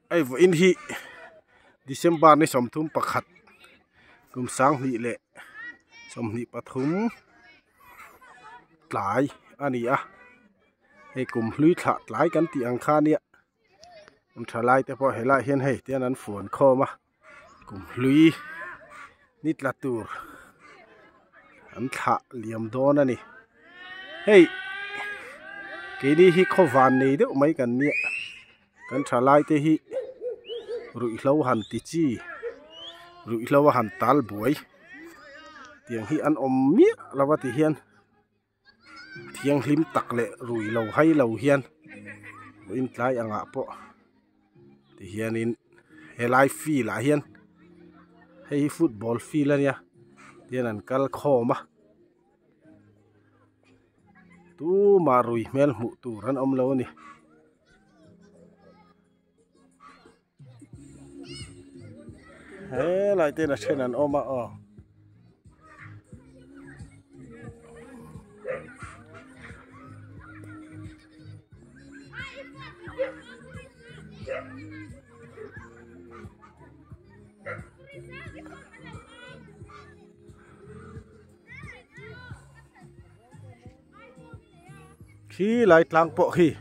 ai vô in hi December ni som thum pakhat kum sang ni le som ni pathum tlai ani a hei kum hlui thla tlai kan ti ang kha nia an thalai te pawh helai hian hei tian an fuan khawma kum hlui ni tla tur an thla liam dawn ani hei ke ni hi khowan nei deuh mai kan nia kan thalai te hi rui hlo han ti chi rui hlo han tal buai tiang hi an om mia lawa ti hian thiang hlim tak le rui lo hai lo hian in tlai anga po ti hian in helai field a hian hei football field ania tian an kal khawma tu ma rui mel mu tur an om lo ni he lai te na chen an oma o khi lại tlang po hi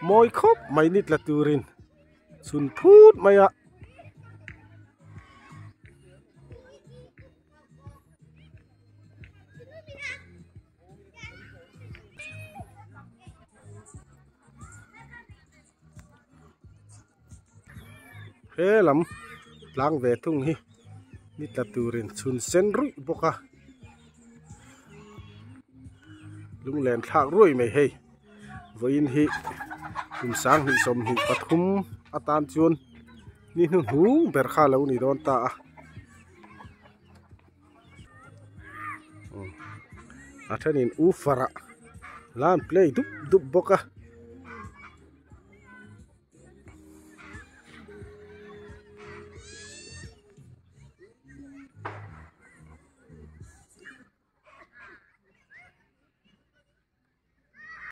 moi khop mai nit la turin sun phut mai a he lam tlang ve thung hi nit la turin sun sen rui boka lung len thak ruai mai hei voin hi kum sang hi som hi pathum atan chun ni nu hu ber kha lo ni don ta a thanin u fara lan play dup dup boka